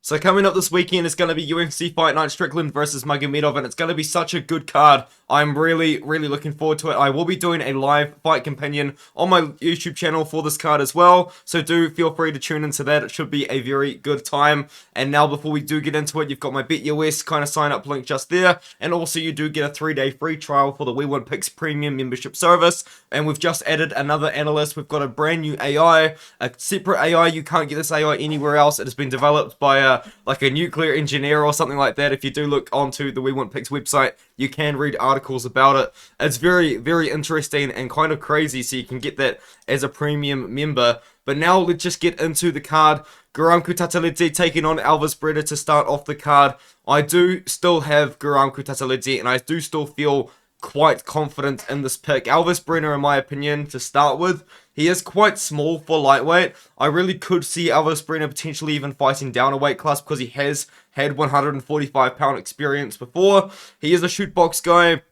So coming up this weekend is going to be UFC Fight Night, Strickland versus Magomedov, and it's going to be such a good card. I'm really looking forward to it. I will be doing a live fight companion on my YouTube channel for this card as well, so do feel free to tune into that. It should be a very good time. And now before we do get into it, you've got my BetUS kind of sign up link just there, and also you do get a 3-day free trial for the WeWinPicks Premium membership service. And we've just added another analyst. We've got a brand new AI, a separate AI. You can't get this AI anywhere else. It has been developed by like a nuclear engineer or something like that. If you do look onto the WeWinPicks website, you can read articles about it. It's very interesting and kind of crazy, so you can get that as a premium member. But now let's just get into the card. Guram Kutateladze taking on Elves Brener to start off the card. I do still have Guram Kutateladze, and I do still feel quite confident in this pick. Elves Brener, in my opinion, to start with, he is quite small for lightweight. I really could see Elves Brener potentially even fighting down a weight class because he has had 145-pound experience before. He is a shoot box guy,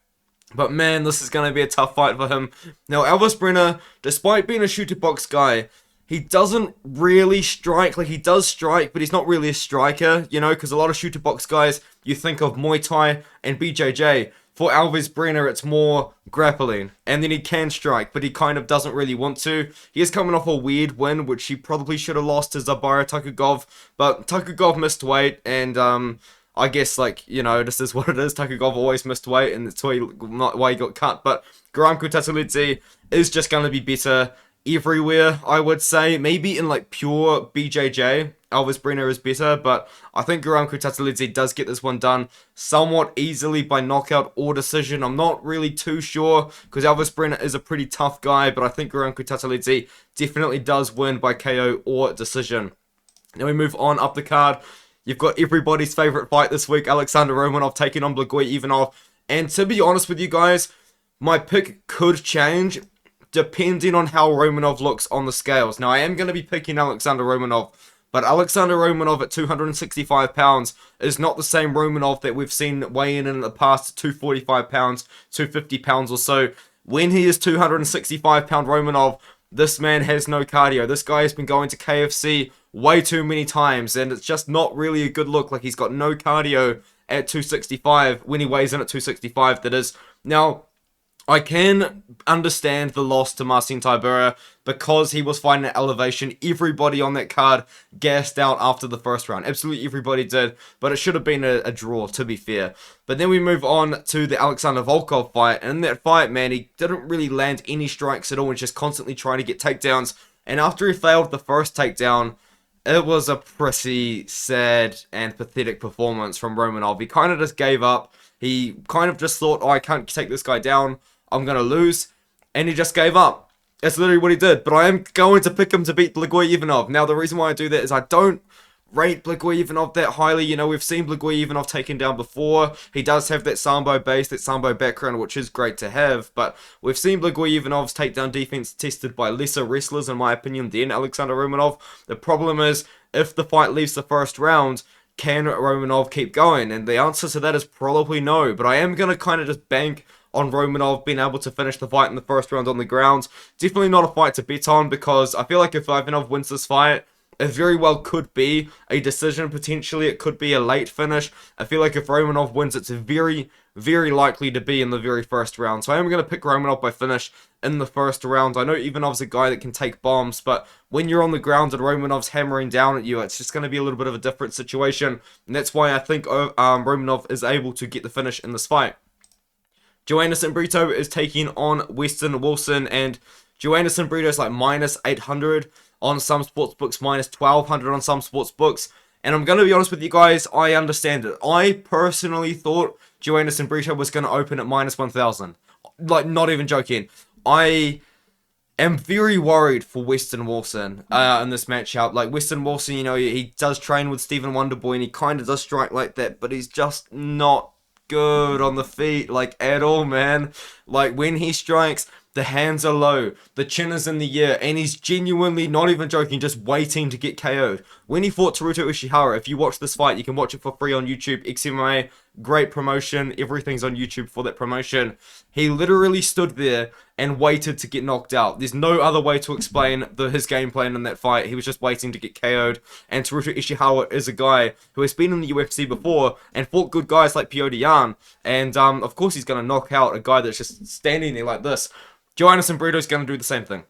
but man, this is going to be a tough fight for him. Now, Elves Brener, despite being a shooter box guy, he doesn't really strike. Like, he does strike, but he's not really a striker, you know, because a lot of shooter box guys, you think of Muay Thai and BJJ. For Elves Brener, it's more grappling, and then he can strike, but he kind of doesn't really want to. He is coming off a weird win, which he probably should have lost to Zabara Takugov, but Takugov missed weight, and I guess, like, you know, this is what it is. Takugov always missed weight, and that's why he got cut. But Guram Kutateladze is just going to be better everywhere, I would say. Maybe in, like, pure BJJ, Elves Brener is better, but I think Guram Kutateladze does get this one done somewhat easily by knockout or decision. I'm not really too sure, because Elves Brener is a pretty tough guy, but I think Guram Kutateladze definitely does win by KO or decision. Now we move on up the card. You've got everybody's favorite fight this week, Alexandr Romanov taking on Blagoy Ivanov. And to be honest with you guys, my pick could change depending on how Romanov looks on the scales. Now, I am going to be picking Alexandr Romanov, but Alexandr Romanov at 265 pounds is not the same Romanov that we've seen weighing in the past, 245 pounds, 250 pounds or so. When he is 265 pound Romanov, this man has no cardio. This guy has been going to KFC way too many times, and it's just not really a good look. Like, he's got no cardio at 265 when he weighs in at 265, that is. Now, I can understand the loss to Marcin Tybura because he was fighting at elevation. Everybody on that card gassed out after the first round. Absolutely everybody did, but it should have been a draw, to be fair. But then we move on to the Alexander Volkov fight, and in that fight, man, he didn't really land any strikes at all and just constantly trying to get takedowns. And after he failed the first takedown, it was a pretty sad and pathetic performance from Romanov. He kind of just gave up. He kind of just thought, oh, I can't take this guy down, I'm going to lose, and he just gave up. That's literally what he did, but I am going to pick him to beat Blagoy Ivanov. Now, the reason why I do that is I don't rate Blagoy Ivanov that highly. You know, we've seen Blagoy Ivanov taken down before. He does have that Sambo base, that Sambo background, which is great to have, but we've seen Blagoy Ivanov's takedown defense tested by lesser wrestlers, in my opinion, than Alexandr Romanov. The problem is, if the fight leaves the first round, can Romanov keep going? And the answer to that is probably no, but I am going to kind of just bank on Romanov being able to finish the fight in the first round on the ground. Definitely not a fight to bet on, because I feel like if Ivanov wins this fight, it very well could be a decision, potentially. It could be a late finish. I feel like if Romanov wins, it's very likely to be in the very first round. So I am going to pick Romanov by finish in the first round. I know Ivanov's a guy that can take bombs, but when you're on the ground and Romanov's hammering down at you, it's just going to be a little bit of a different situation. And that's why I think Romanov is able to get the finish in this fight. Joanderson Brito is taking on Westin Wilson, and Joanderson Brito is like minus 800 on some sports books, minus 1200 on some sports books. And I'm going to be honest with you guys, I understand it. I personally thought Joanderson Brito was going to open at minus 1000. Like, not even joking. I am very worried for Westin Wilson in this matchup. Like, Westin Wilson, you know, he does train with Stephen Wonderboy, and he kind of does strike like that, but he's just not good on the feet, like, at all, man. Like, when he strikes, the hands are low, the chin is in the air, and he's genuinely, not even joking, just waiting to get KO'd. When he fought Teruto Ishihara, if you watch this fight, you can watch it for free on YouTube, XMMA, great promotion. Everything's on YouTube for that promotion. He literally stood there and waited to get knocked out. There's no other way to explain his game plan in that fight. He was just waiting to get KO'd. And Teruto Ishikawa is a guy who has been in the UFC before and fought good guys like Petr Yan. And of course he's going to knock out a guy that's just standing there like this. Joanderson Brito is going to do the same thing.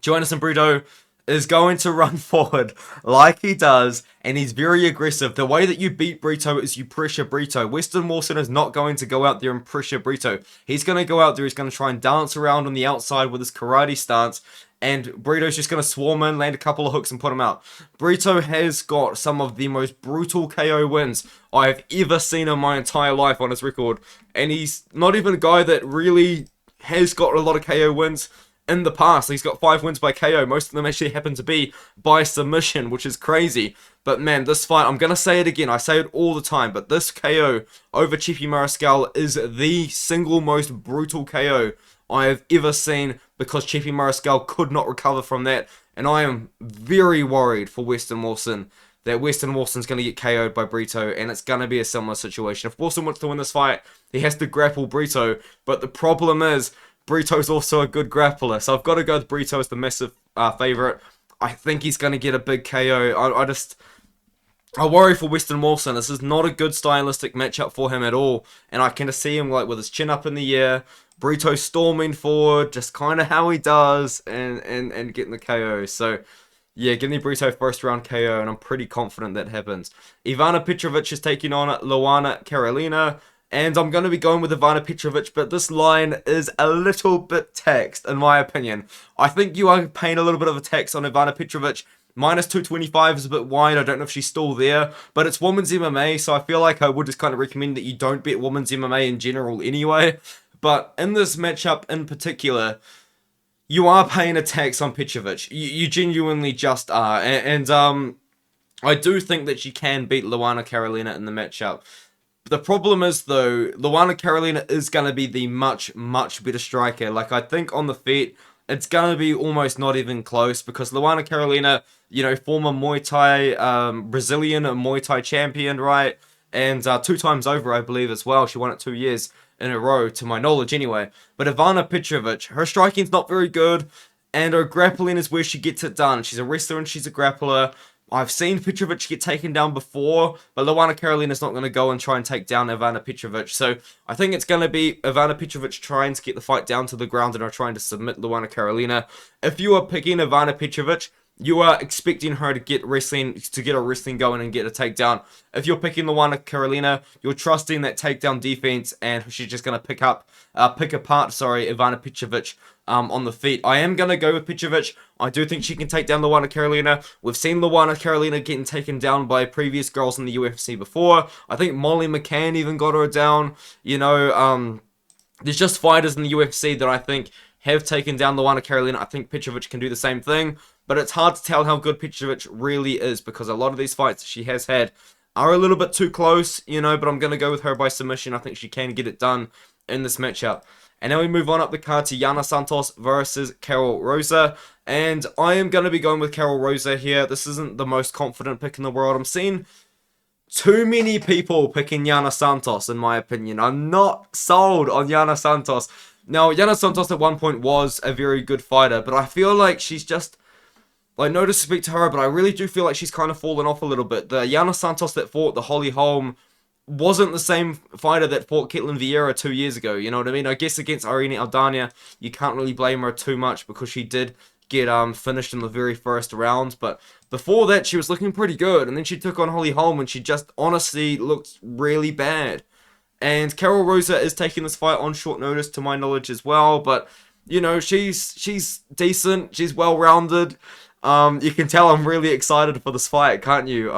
Joanderson Brito is going to run forward like he does, and he's very aggressive. The way that you beat Brito is you pressure Brito. Westin Mawson is not going to go out there and pressure Brito. He's going to go out there, he's going to try and dance around on the outside with his karate stance, and Brito's just going to swarm in, land a couple of hooks, and put him out. Brito has got some of the most brutal KO wins I've ever seen in my entire life on his record, and he's not even a guy that really has got a lot of KO wins in the past. He's got 5 wins by KO. Most of them actually happen to be by submission, which is crazy. But man, this fight, I'm going to say it again. I say it all the time. But this KO over Cheppy Mariscal is the single most brutal KO I have ever seen, because Cheppy Mariscal could not recover from that. And I am very worried for Westin Mawson that Westin Mawson's going to get KO'd by Brito, and it's going to be a similar situation. If Mawson wants to win this fight, he has to grapple Brito. But the problem is, Brito's also a good grappler, so I've got to go with Brito as the massive favourite. I think he's going to get a big KO. I worry for Westin Mawson. This is not a good stylistic matchup for him at all, and I can just see him like with his chin up in the air, Brito storming forward, just kind of how he does, and getting the KO. So yeah, give me Brito first round KO, and I'm pretty confident that happens. Ivana Petrovic is taking on Luana Carolina. And I'm going to be going with Ivana Petrovic, but this line is a little bit taxed, in my opinion. I think you are paying a little bit of a tax on Ivana Petrovic. Minus 225 is a bit wide. I don't know if she's still there, but it's women's MMA, so I feel like I would just kind of recommend that you don't bet women's MMA in general anyway. But in this matchup in particular, you are paying a tax on Petrovic. You genuinely just are. And I do think that she can beat Luana Carolina in the matchup. The problem is, though, Luana Carolina is going to be the much, much better striker. Like, I think on the feet, it's going to be almost not even close, because Luana Carolina, you know, former Muay Thai, Brazilian Muay Thai champion, right? And 2 times over, I believe, as well. She won it 2 years in a row, to my knowledge, anyway. But Ivana Petrovic, her striking's not very good, and her grappling is where she gets it done. She's a wrestler and she's a grappler. I've seen Petrovic get taken down before, but Luana Carolina's not going to go and try and take down Ivana Petrovic. So I think it's going to be Ivana Petrovic trying to get the fight down to the ground and are trying to submit Luana Carolina. If you are picking Ivana Petrovic, you are expecting her to get a wrestling going and get a takedown. If you're picking Luana Carolina, you're trusting that takedown defense, and she's just going to pick apart Ivana Petrovic on the feet. I am going to go with Petrovic. I do think she can take down Luana Carolina. We've seen Luana Carolina getting taken down by previous girls in the UFC before. I think Molly McCann even got her down. You know, there's just fighters in the UFC that I think have taken down Luana Carolina. I think Petrovic can do the same thing, but it's hard to tell how good Petrovic really is, because a lot of these fights she has had are a little bit too close, you know, but I'm going to go with her by submission. I think she can get it done in this matchup. And now we move on up the card to Yana Santos versus Karol Rosa. And I am going to be going with Karol Rosa here. This isn't the most confident pick in the world. I'm seeing too many people picking Yana Santos, in my opinion. I'm not sold on Yana Santos. Now, Yana Santos at one point was a very good fighter, but I feel like she's just, like, no disrespect to her, but I really do feel like she's kind of fallen off a little bit. The Yana Santos that fought the Holly Holm wasn't the same fighter that fought Ketlen Vieira 2 years ago, you know what I mean? I guess against Irene Aldana, you can't really blame her too much, because she did get finished in the very first round, but before that, she was looking pretty good, and then she took on Holly Holm, and she just honestly looked really bad. And Karol Rosa is taking this fight on short notice, to my knowledge, as well. But, you know, she's decent. She's well-rounded. You can tell I'm really excited for this fight, can't you?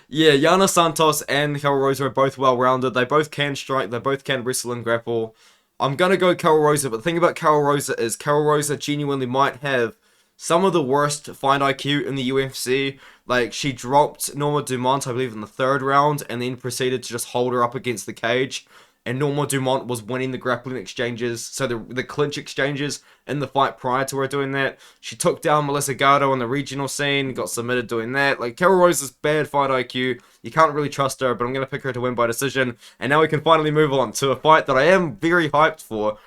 Yeah, Yana Santos and Karol Rosa are both well-rounded. They both can strike. They both can wrestle and grapple. I'm going to go Karol Rosa. But the thing about Karol Rosa is Karol Rosa genuinely might have some of the worst fight IQ in the UFC. Like, she dropped Norma Dumont, I believe, in the 3rd round, and then proceeded to just hold her up against the cage. and Normand Dumont was winning the grappling exchanges, so the clinch exchanges in the fight prior to her doing that. She took down Melissa Gatto on the regional scene, got submitted doing that. Like, Karol Rosa's bad fight IQ. You can't really trust her, but I'm going to pick her to win by decision. And now we can finally move on to a fight that I am very hyped for.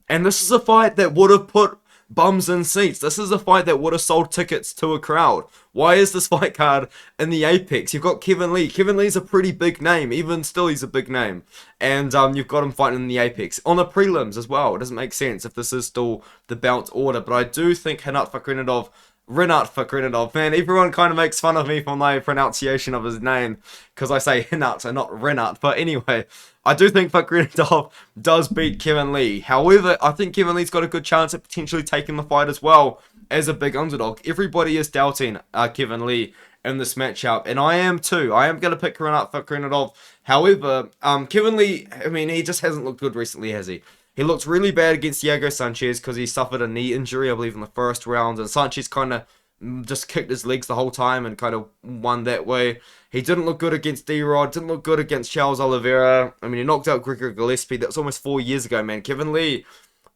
And this is a fight that would have put bums in seats. This is a fight that would have sold tickets to a crowd. Why is this fight card in the Apex? You've got Kevin Lee. Kevin Lee's a pretty big name. Even still, he's a big name. And you've got him fighting in the Apex. On the prelims as well. It doesn't make sense if this is still the bout order. But I do think Rinat Fakhretdinov, man, everyone kind of makes fun of me for my pronunciation of his name, because I say Rinat and not Rinat, but anyway, I do think Fakhretdinov does beat Kevin Lee. However, I think Kevin Lee's got a good chance at potentially taking the fight as well as a big underdog. Everybody is doubting Kevin Lee in this matchup, and I am too. I am going to pick Rinat Fakhretdinov. However, Kevin Lee, I mean, he just hasn't looked good recently, has he? He looked really bad against Diego Sanchez because he suffered a knee injury, I believe, in the first round. And Sanchez kind of just kicked his legs the whole time and kind of won that way. He didn't look good against D-Rod. Didn't look good against Charles Oliveira. I mean, he knocked out Gregor Gillespie. That was almost 4 years ago, man. Kevin Lee,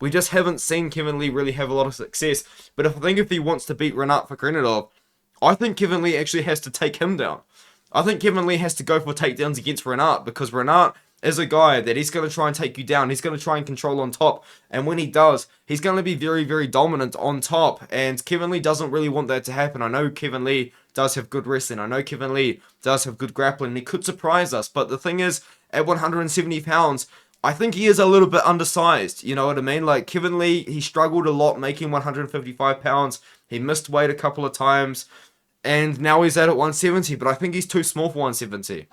we just haven't seen Kevin Lee really have a lot of success. But if he wants to beat Rinat Fakhretdinov, I think Kevin Lee actually has to take him down. I think Kevin Lee has to go for takedowns against Rinat, because Rinat is a guy that he's going to try and take you down. He's going to try and control on top. And when he does, he's going to be very, very dominant on top. And Kevin Lee doesn't really want that to happen. I know Kevin Lee does have good wrestling. I know Kevin Lee does have good grappling. And he could surprise us. But the thing is, at 170 pounds, I think he is a little bit undersized. You know what I mean? Like, Kevin Lee, he struggled a lot making 155 pounds. He missed weight a couple of times. And now he's at 170. But I think he's too small for 170.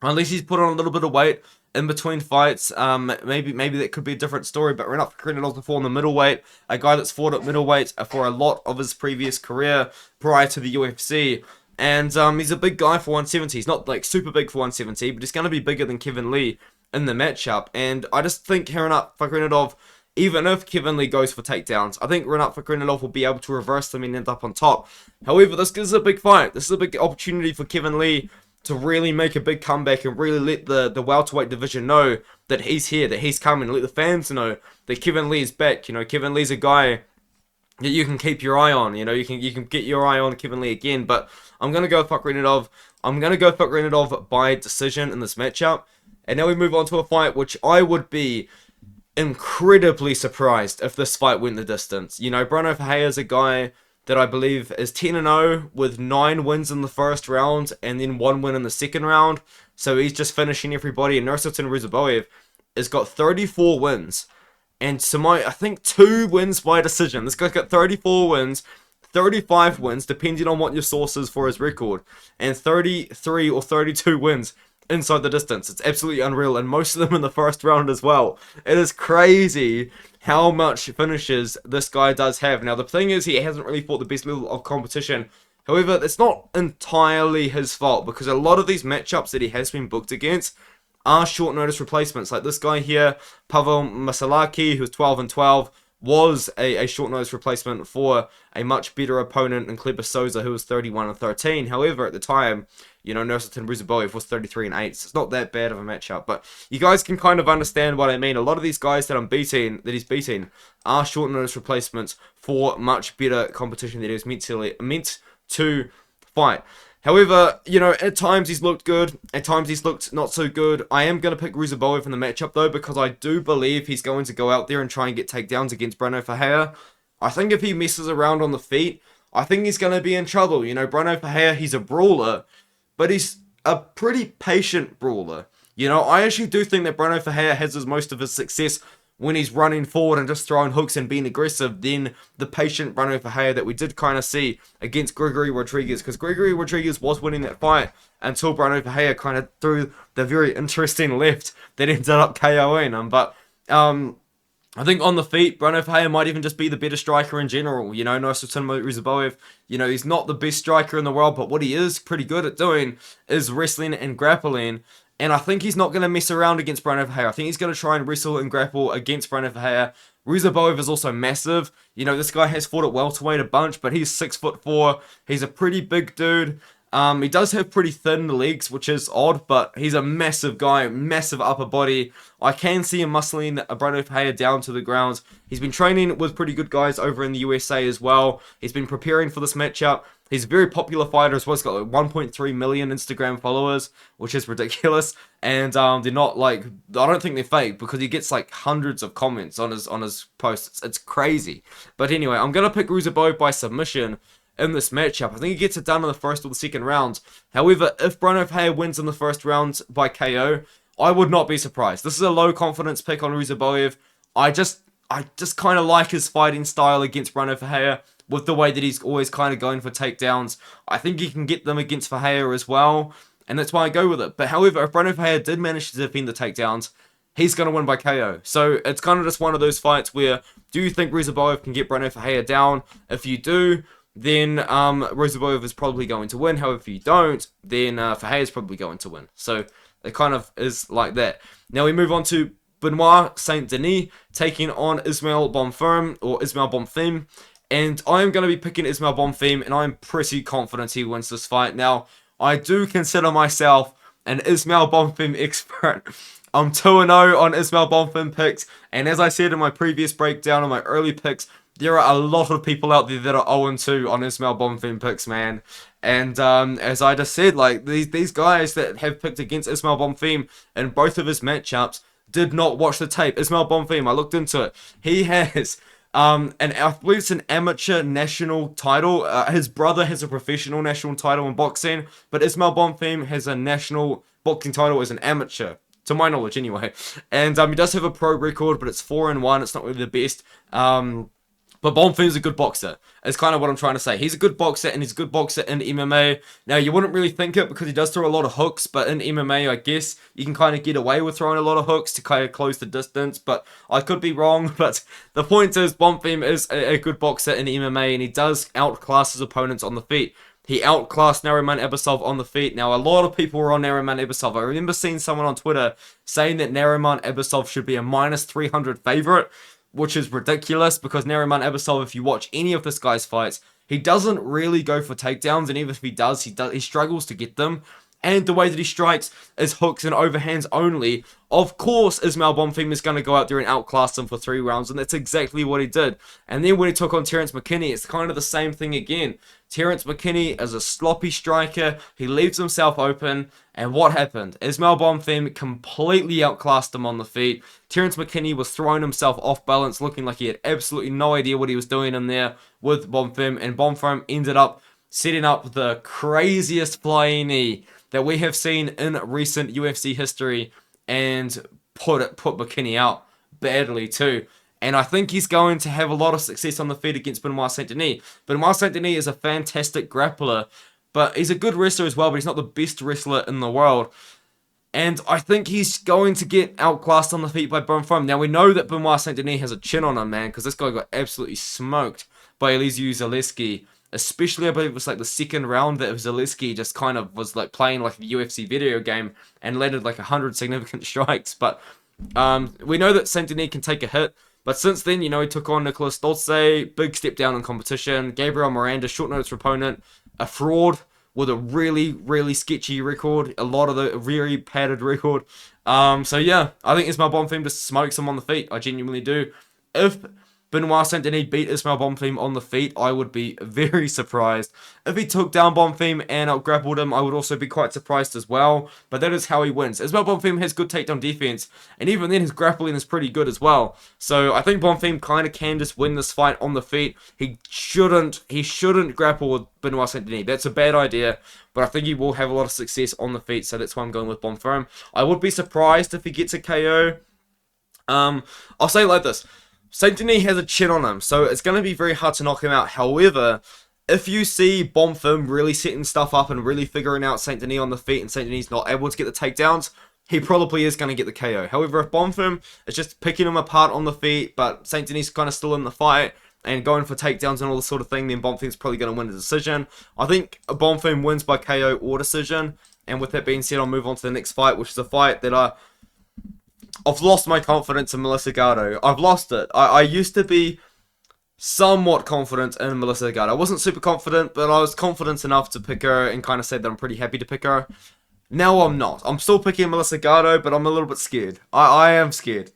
Unless he's put on a little bit of weight in between fights, maybe that could be a different story. But Rinat Fakhretdinov before in the middleweight, a guy that's fought at middleweight for a lot of his previous career prior to the UFC. And he's a big guy for 170. He's not like super big for 170, but he's going to be bigger than Kevin Lee in the matchup. And I just think Rinat Fakhretdinov, even if Kevin Lee goes for takedowns, I think Rinat Fakhretdinov will be able to reverse them and end up on top. However, this is a big fight. This is a big opportunity for Kevin Lee to really make a big comeback and really let the welterweight division know that he's here, that he's coming. Let the fans know that Kevin Lee is back. You know, Kevin Lee's a guy that you can keep your eye on. You know, you can get your eye on Kevin Lee again. But I'm going to go Fakhretdinov. I'm going to go Fakhretdinov by decision in this matchup. And now we move on to a fight which I would be incredibly surprised if this fight went the distance. You know, Bruno Ferreira is a guy that I believe is 10-0 with 9 wins in the first round and then 1 win in the second round. So he's just finishing everybody. And Nursulton Ruziboev has got 34 wins. And I think 2 wins by decision. This guy's got 34 wins, 35 wins, depending on what your source is for his record. And 33 or 32 wins inside the distance. It's absolutely unreal, and most of them in the first round as well. It is crazy how much finishes this guy does have. Now, the thing is, he hasn't really fought the best level of competition. However, it's not entirely his fault, because a lot of these matchups that he has been booked against are short notice replacements. Like this guy here, Pavel Masalaki, who's 12-12, was a short notice replacement for a much better opponent in Kleber Souza, who was 31-13. However, at the time, you know, Nursulton Ruziboev was 33-8. So it's not that bad of a matchup. But you guys can kind of understand what I mean. A lot of these guys that he's beating are short notice replacements for much better competition that he was meant to fight. However, you know, at times he's looked good, at times he's looked not so good. I am going to pick Ruziboev in the matchup, though, because I do believe he's going to go out there and try and get takedowns against Bruno Ferreira. I think if he messes around on the feet, I think he's going to be in trouble. You know, Bruno Ferreira, he's a brawler, but he's a pretty patient brawler. You know, I actually do think that Bruno Ferreira has most of his success when he's running forward and just throwing hooks and being aggressive than the patient Bruno Ferreira that we did kind of see against Gregory Rodriguez. Because Gregory Rodriguez was winning that fight until Bruno Ferreira kind of threw the very interesting left that ended up KOing him. But I think on the feet, Bruno Ferreira might even just be the better striker in general. You know, Nursulton Ruziboev, you know, he's not the best striker in the world, but what he is pretty good at doing is wrestling and grappling. And I think he's not going to mess around against Bruno Ferreira. I think he's going to try and wrestle and grapple against Bruno Ferreira. Ruziboev is also massive. You know, this guy has fought at welterweight a bunch, but he's 6'4". He's a pretty big dude. He does have pretty thin legs, which is odd, but he's a massive guy, massive upper body. I can see him muscling Bruno Ferreira down to the ground. He's been training with pretty good guys over in the USA as well. He's been preparing for this matchup. He's a very popular fighter as well. He's got like 1.3 million Instagram followers, which is ridiculous. And they're not like, I don't think they're fake, because he gets like hundreds of comments on his posts. It's crazy. But anyway, I'm gonna pick Ruziboev by submission in this matchup. I think he gets it done in the first or the second round. However, if Bruno Ferreira wins in the first round by KO, I would not be surprised. This is a low confidence pick on Ruziboev. I just kind of like his fighting style against Bruno Ferreira, with the way that he's always kind of going for takedowns. I think he can get them against Ferreira as well, and that's why I go with it. But however, if Bruno Ferreira did manage to defend the takedowns, he's going to win by KO. So it's kind of just one of those fights where, do you think Ruziboev can get Bruno Ferreira down? If you do, then Ruziboev is probably going to win. However, if you don't, then Ferreira is probably going to win. So it kind of is like that. Now we move on to Benoit Saint-Denis taking on Ismael Bonfim. And I'm going to be picking Ismael Bonfim, and I'm pretty confident he wins this fight. Now, I do consider myself an Ismael Bonfim expert. I'm 2-0 on Ismael Bonfim picks, and as I said in my previous breakdown on my early picks, there are a lot of people out there that are 0-2 on Ismael Bonfim picks, man. And as I just said, like these guys that have picked against Ismael Bonfim in both of his matchups did not watch the tape. Ismael Bonfim, I looked into it. He has I believe it's an amateur national title. His brother has a professional national title in boxing, but Ismael Bonfim has a national boxing title as an amateur, to my knowledge anyway. And he does have a pro record, but it's 4-1. It's not really the best. But Bonfim's a good boxer. It's kind of what I'm trying to say. He's a good boxer, and he's a good boxer in MMA. Now, you wouldn't really think it because he does throw a lot of hooks, but in MMA, I guess, you can kind of get away with throwing a lot of hooks to kind of close the distance, but I could be wrong. But the point is, Bonfim is a good boxer in MMA, and he does outclass his opponents on the feet. He outclassed Nursulton on the feet. Now, a lot of people were on Nursulton. I remember seeing someone on Twitter saying that Nursulton should be a minus 300 favorite, which is ridiculous, because Nursulton, if you watch any of this guy's fights, he doesn't really go for takedowns, and even if he does, he struggles to get them. And the way that he strikes is hooks and overhands only. Of course, Ismael Bonfim is going to go out there and outclass him for 3 rounds, and that's exactly what he did. And then when he took on Terence McKinney, it's kind of the same thing again. Terence McKinney is a sloppy striker. He leaves himself open. And what happened? Ismael Bonfim completely outclassed him on the feet. Terence McKinney was throwing himself off balance, looking like he had absolutely no idea what he was doing in there with Bonfim. And Bonfim ended up setting up the craziest flying knee that we have seen in recent UFC history, and put McKinney out badly too. And I think he's going to have a lot of success on the feet against Benoit Saint-Denis. Benoit Saint-Denis is a fantastic grappler, but he's a good wrestler as well, but he's not the best wrestler in the world. And I think he's going to get outclassed on the feet by Bonfim. Now, we know that Benoit Saint-Denis has a chin on him, man, because this guy got absolutely smoked by Elizeu Zaleski. Especially, I believe it was like the second round that Zaleski just kind of was like playing like the UFC video game and landed like 100 significant strikes. But we know that Saint-Denis can take a hit. But since then, you know, he took on Nicolas Dolce, big step down in competition. Gabriel Miranda, short notice opponent, a fraud with a really, really sketchy record. A lot of the very padded record. So yeah, I think Ismael Bonfim just smokes him on the feet. I genuinely do. If Benoit Saint-Denis beat Ismael Bonfim on the feet, I would be very surprised. If he took down Bonfim and out-grappled him, I would also be quite surprised as well. But that is how he wins. Ismael Bonfim has good takedown defense, and even then his grappling is pretty good as well. So I think Bonfim kind of can just win this fight on the feet. He shouldn't grapple with Benoit Saint-Denis. That's a bad idea, but I think he will have a lot of success on the feet, so that's why I'm going with Bonfim. I would be surprised if he gets a KO. I'll say it like this. Saint-Denis has a chin on him, so it's going to be very hard to knock him out. However, if you see Bonfim really setting stuff up and really figuring out Saint-Denis on the feet, and Saint-Denis not able to get the takedowns, he probably is going to get the KO. However, if Bonfim is just picking him apart on the feet, but Saint-Denis kind of still in the fight and going for takedowns and all this sort of thing, then Bonfim's probably going to win the decision. I think Bonfim wins by KO or decision. And with that being said, I'll move on to the next fight, which is a fight that I've lost my confidence in Melissa Gatto. I've lost it. I used to be somewhat confident in Melissa Gard. I wasn't super confident, but I was confident enough to pick her and kind of say that I'm pretty happy to pick her. Now I'm not. I'm still picking Melissa Gardo, but I'm a little bit scared. I am scared.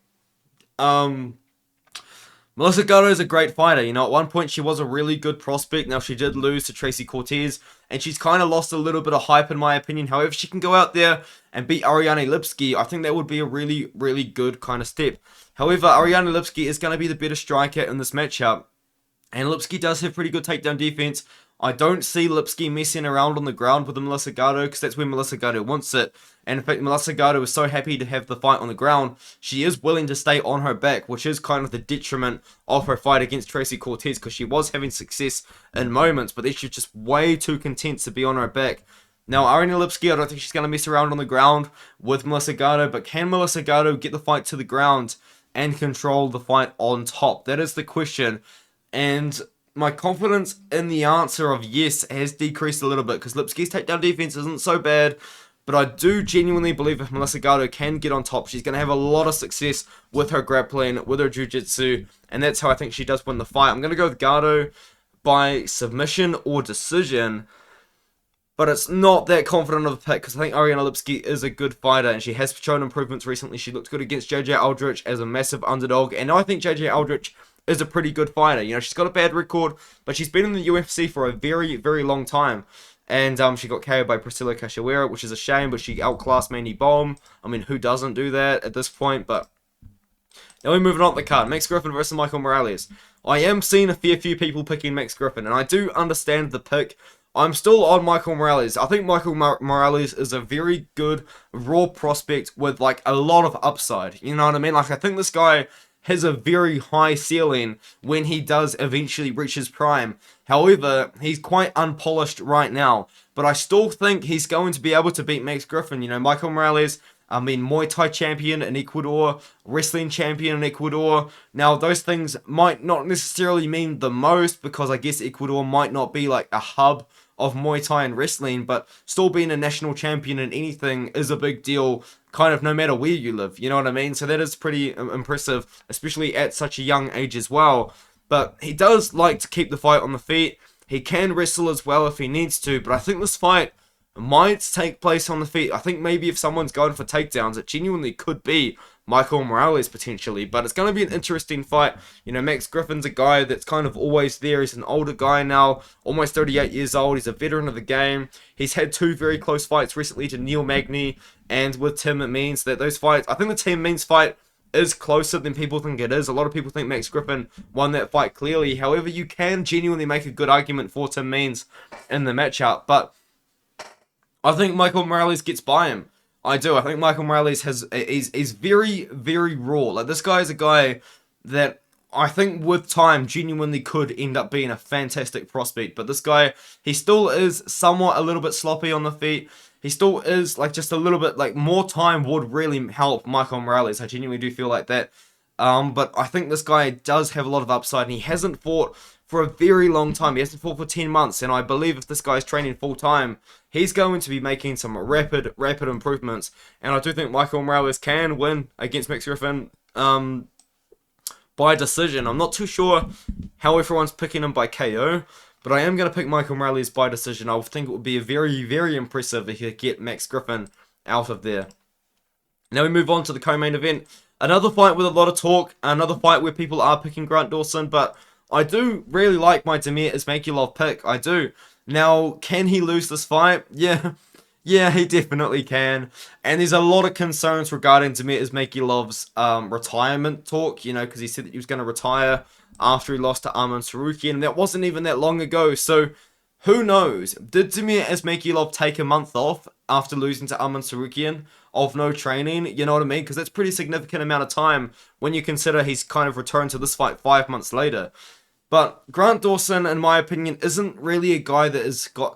Melissa Gardo is a great fighter. You know, at one point she was a really good prospect. Now she did lose to Tracy Cortez, and she's kind of lost a little bit of hype in my opinion. However, if she can go out there and beat Ariane Lipski, I think that would be a really, really good kind of step. However, Ariane Lipski is going to be the better striker in this matchup, and Lipski does have pretty good takedown defense. I don't see Lipski messing around on the ground with the Melissa Gardo, because that's where Melissa Gardo wants it. And in fact, Melissa Gardo is so happy to have the fight on the ground, she is willing to stay on her back, which is kind of the detriment of her fight against Tracy Cortez, because she was having success in moments, but then she's just way too content to be on her back. Now, Ariane Lipski, I don't think she's going to mess around on the ground with Melissa Gardo, but can Melissa Gardo get the fight to the ground and control the fight on top? That is the question. And my confidence in the answer of yes has decreased a little bit, because Lipski's takedown defense isn't so bad, but I do genuinely believe if Melissa Gardo can get on top, she's going to have a lot of success with her grappling, with her jiu-jitsu, and that's how I think she does win the fight. I'm going to go with Gardo by submission or decision, but it's not that confident of a pick, because I think Ariane Lipski is a good fighter, and she has shown improvements recently. She looked good against JJ Aldrich as a massive underdog, and I think JJ Aldrich is a pretty good fighter. You know, she's got a bad record, but she's been in the UFC for a very, very long time. And she got KO'd by Priscilla Cachoeira, which is a shame, but she outclassed Mandy Bomb. I mean, who doesn't do that at this point? But now we're moving on the card. Max Griffin versus Michael Morales. I am seeing a fair few people picking Max Griffin, and I do understand the pick. I'm still on Michael Morales. I think Michael Morales is a very good raw prospect with like a lot of upside. You know what I mean? Like, I think this guy has a very high ceiling when he does eventually reach his prime. However, he's quite unpolished right now. But I still think he's going to be able to beat Max Griffin. You know, Michael Morales, I mean, Muay Thai champion in Ecuador, wrestling champion in Ecuador. Now, those things might not necessarily mean the most, because I guess Ecuador might not be like a hub of Muay Thai and wrestling, but still being a national champion in anything is a big deal, kind of no matter where you live, you know what I mean? So that is pretty impressive, especially at such a young age as well. But he does like to keep the fight on the feet. He can wrestle as well if he needs to, but I think this fight might take place on the feet. I think maybe if someone's going for takedowns, it genuinely could be Michael Morales potentially, but it's going to be an interesting fight. You know, Max Griffin's a guy that's kind of always there. He's an older guy now, almost 38 years old. He's a veteran of the game. He's had two very close fights recently to Neil Magny and with Tim Means. That those fights, I think the Tim Means fight is closer than people think it is. A lot of people think Max Griffin won that fight clearly. However, you can genuinely make a good argument for Tim Means in the matchup, but I think Michael Morales gets by him. I do. I think Michael Morales is very, very raw. Like, this guy is a guy that I think with time genuinely could end up being a fantastic prospect. But this guy, he still is somewhat a little bit sloppy on the feet. He still is like just a little bit, like, more time would really help Michael Morales. I genuinely do feel like that. But I think this guy does have a lot of upside, and he hasn't fought for a very long time. He hasn't fought for 10 months, and I believe if this guy's training full time, he's going to be making some rapid improvements. And I do think Michael Morales can win against Max Griffin by decision. I'm not too sure how everyone's picking him by KO, but I am going to pick Michael Morales by decision. I think it would be a very, very impressive if he could get Max Griffin out of there. Now we move on to the co-main event. Another fight with a lot of talk. Another fight where people are picking Grant Dawson, but I do really like my Damir Ismagulov pick. I do. Now, can he lose this fight? Yeah, he definitely can. And there's a lot of concerns regarding Damir Ismagulov's retirement talk, you know, because he said that he was going to retire after he lost to Arman Tsarukyan, and that wasn't even that long ago. So, who knows? Did Damir Ismagulov take a month off after losing to Arman Tsarukyan of no training? You know what I mean? Because that's a pretty significant amount of time when you consider he's kind of returned to this fight 5 months later. But Grant Dawson, in my opinion, isn't really a guy that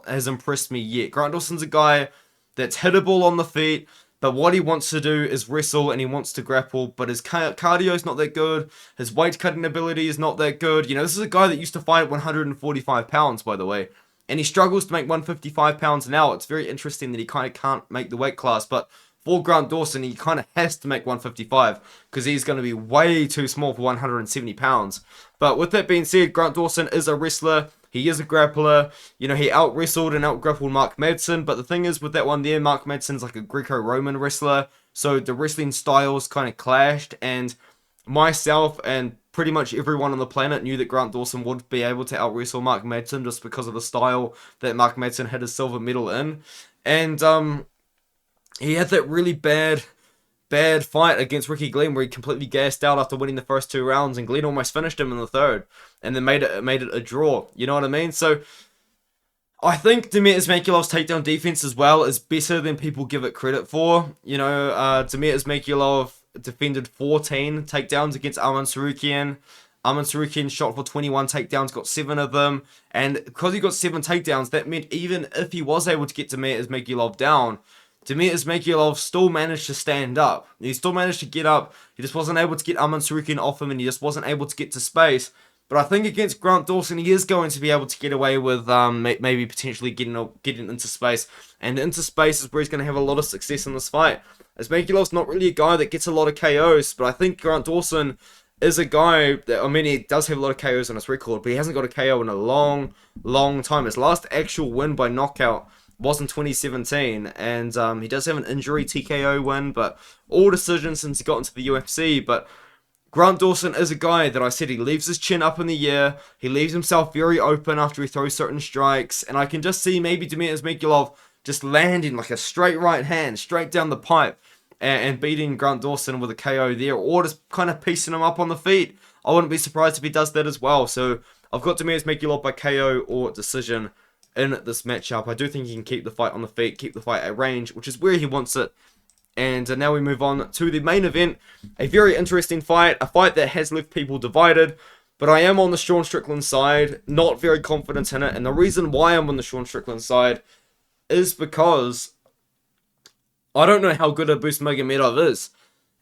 has impressed me yet. Grant Dawson's a guy that's hittable on the feet, but what he wants to do is wrestle and he wants to grapple, but his cardio is not that good. His weight cutting ability is not that good. You know, this is a guy that used to fight at 145 pounds, by the way, and he struggles to make 155 pounds now. It's very interesting that he kind of can't make the weight class, but for Grant Dawson, he kind of has to make 155 because he's going to be way too small for 170 pounds. But with that being said, Grant Dawson is a wrestler. He is a grappler. You know, he out-wrestled and out-grappled Mark Madsen. But the thing is with that one there, Mark Madsen's like a Greco-Roman wrestler. So the wrestling styles kind of clashed. And myself and pretty much everyone on the planet knew that Grant Dawson would be able to out-wrestle Mark Madsen just because of the style that Mark Madsen had his silver medal in. And he had that really bad fight against Ricky Glenn where he completely gassed out after winning the first 2 rounds, and Glenn almost finished him in the 3rd, and then made it a draw. You know what I mean? So I think Damir Ismailov's takedown defense as well is better than people give it credit for. You know, Damir Ismailov defended 14 takedowns against Arman Tsarukyan. Arman Tsarukyan shot for 21 takedowns, got 7 of them, and because he got 7 takedowns, that meant even if he was able to get Damir Ismailov down, Damir Ismailov still managed to stand up. He still managed to get up. He just wasn't able to get Arman Tsarukyan off him, and he just wasn't able to get to space. But I think against Grant Dawson, he is going to be able to get away with maybe potentially getting into space. And into space is where he's going to have a lot of success in this fight. Ismailov's not really a guy that gets a lot of KOs, but I think Grant Dawson is a guy that, I mean, he does have a lot of KOs on his record, but he hasn't got a KO in a long, long time. His last actual win by knockout was in 2017, and he does have an injury TKO win, but all decisions since he got into the UFC. But Grant Dawson is a guy that I said he leaves his chin up in the air, he leaves himself very open after he throws certain strikes, and I can just see maybe Damir Ismailov just landing like a straight right hand, straight down the pipe, and beating Grant Dawson with a KO there, or just kind of piecing him up on the feet. I wouldn't be surprised if he does that as well. So I've got Damir Ismailov by KO or decision in this matchup. I do think he can keep the fight on the feet, keep the fight at range, which is where he wants it. And now we move on to the main event. A very interesting fight, a fight that has left people divided, but I am on the Sean Strickland side, not very confident in it. And the reason why I'm on the Sean Strickland side is because I don't know how good Abus Magomedov is.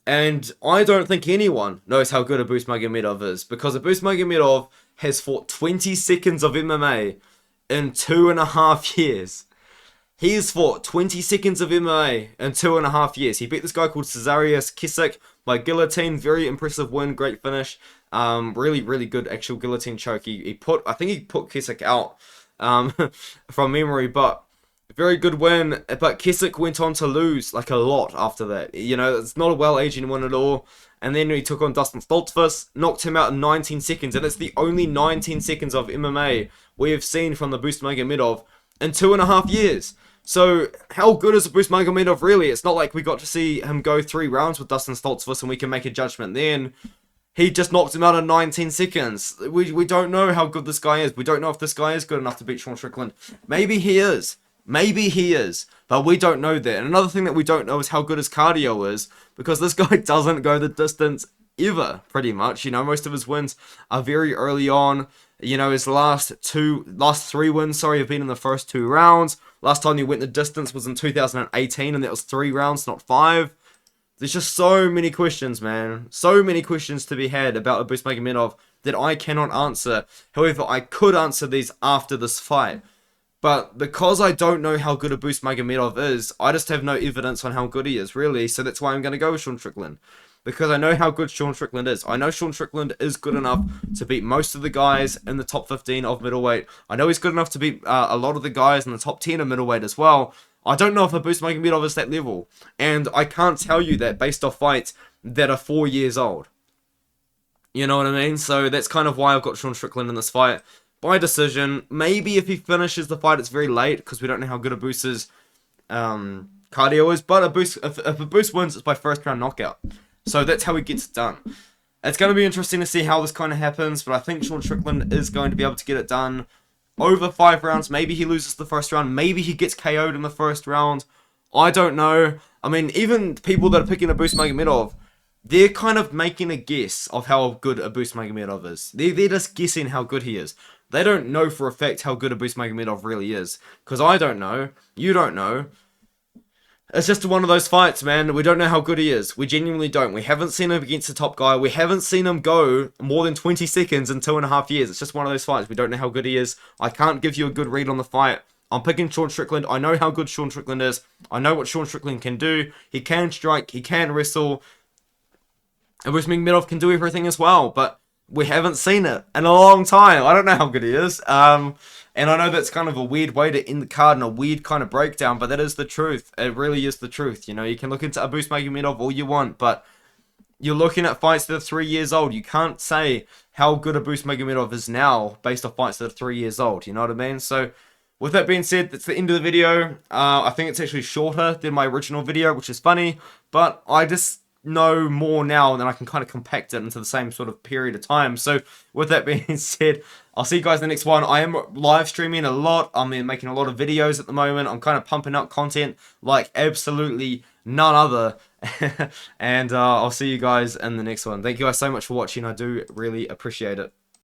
And I don't think anyone knows how good Abus Magomedov is, because Abus Magomedov has fought 20 seconds of MMA in 2.5 years. He has fought 20 seconds of MMA in 2.5 years. He beat this guy called Cesarius Kisik by guillotine. Very impressive win, great finish. Really, really good actual guillotine choke. I think he put Kisik out from memory, but very good win. But Kisik went on to lose like a lot after that. You know, it's not a well-aging win at all. And then he took on Dustin Stoltzfus, knocked him out in 19 seconds. And it's the only 19 seconds of MMA we have seen from the Abus Magomedov in 2.5 years. So how good is Abus Magomedov really? It's not like we got to see him go 3 rounds with Dustin Stoltzfus and we can make a judgment then. He just knocked him out in 19 seconds. We don't know how good this guy is. We don't know if this guy is good enough to beat Sean Strickland. Maybe he is. Maybe he is. But we don't know that. And another thing that we don't know is how good his cardio is, because this guy doesn't go the distance ever, pretty much. You know, most of his wins are very early on. You know, his last 3 wins, have been in the first 2 rounds. Last time he went the distance was in 2018, and that was 3 rounds, not 5. There's just so many questions, man. So many questions to be had about Abus Magomedov that I cannot answer. However, I could answer these after this fight. But because I don't know how good Abus Magomedov is, I just have no evidence on how good he is, really. So that's why I'm going to go with Sean Strickland. Because I know how good Sean Strickland is. I know Sean Strickland is good enough to beat most of the guys in the top 15 of middleweight. I know he's good enough to beat a lot of the guys in the top 10 of middleweight as well. I don't know if Abus Magomedov is that level. And I can't tell you that based off fights that are 4 years old. You know what I mean? So that's kind of why I've got Sean Strickland in this fight. By decision. Maybe if he finishes the fight, it's very late, because we don't know how good Abus's cardio is. But if Abus wins, it's by first round knockout. So that's how he gets it done. It's going to be interesting to see how this kind of happens, but I think Sean Strickland is going to be able to get it done over 5 rounds. Maybe he loses the first round. Maybe he gets KO'd in the first round. I don't know. I mean, even people that are picking Abus Magomedov, they're kind of making a guess of how good Abus Magomedov is. They're just guessing how good he is. They don't know for a fact how good Abus Magomedov really is. Because I don't know. You don't know. It's just one of those fights, man. We don't know how good he is. We genuinely don't. We haven't seen him against the top guy. We haven't seen him go more than 20 seconds in 2.5 years. It's just one of those fights. We don't know how good he is. I can't give you a good read on the fight I'm picking Sean Strickland. I know how good Sean Strickland is. I know what Sean Strickland can do. He can strike. He can wrestle. Abus Magomedov can do everything as well, but we haven't seen it in a long time. I don't know how good he is. And I know that's kind of a weird way to end the card and a weird kind of breakdown, but that is the truth. It really is the truth. You know, you can look into Abus Magomedov all you want, but you're looking at fights that are 3 years old. You can't say how good Abus Magomedov is now based off fights that are 3 years old. You know what I mean? So, with that being said, that's the end of the video. I think it's actually shorter than my original video, which is funny, but I just know more now, and then I can kind of compact it into the same sort of period of time. So with that being said, I'll see you guys in the next one. I am live streaming a lot. I'm making a lot of videos at the moment. I'm kind of pumping out content like absolutely none other. And I'll see you guys in the next one. Thank you guys so much for watching. I do really appreciate it.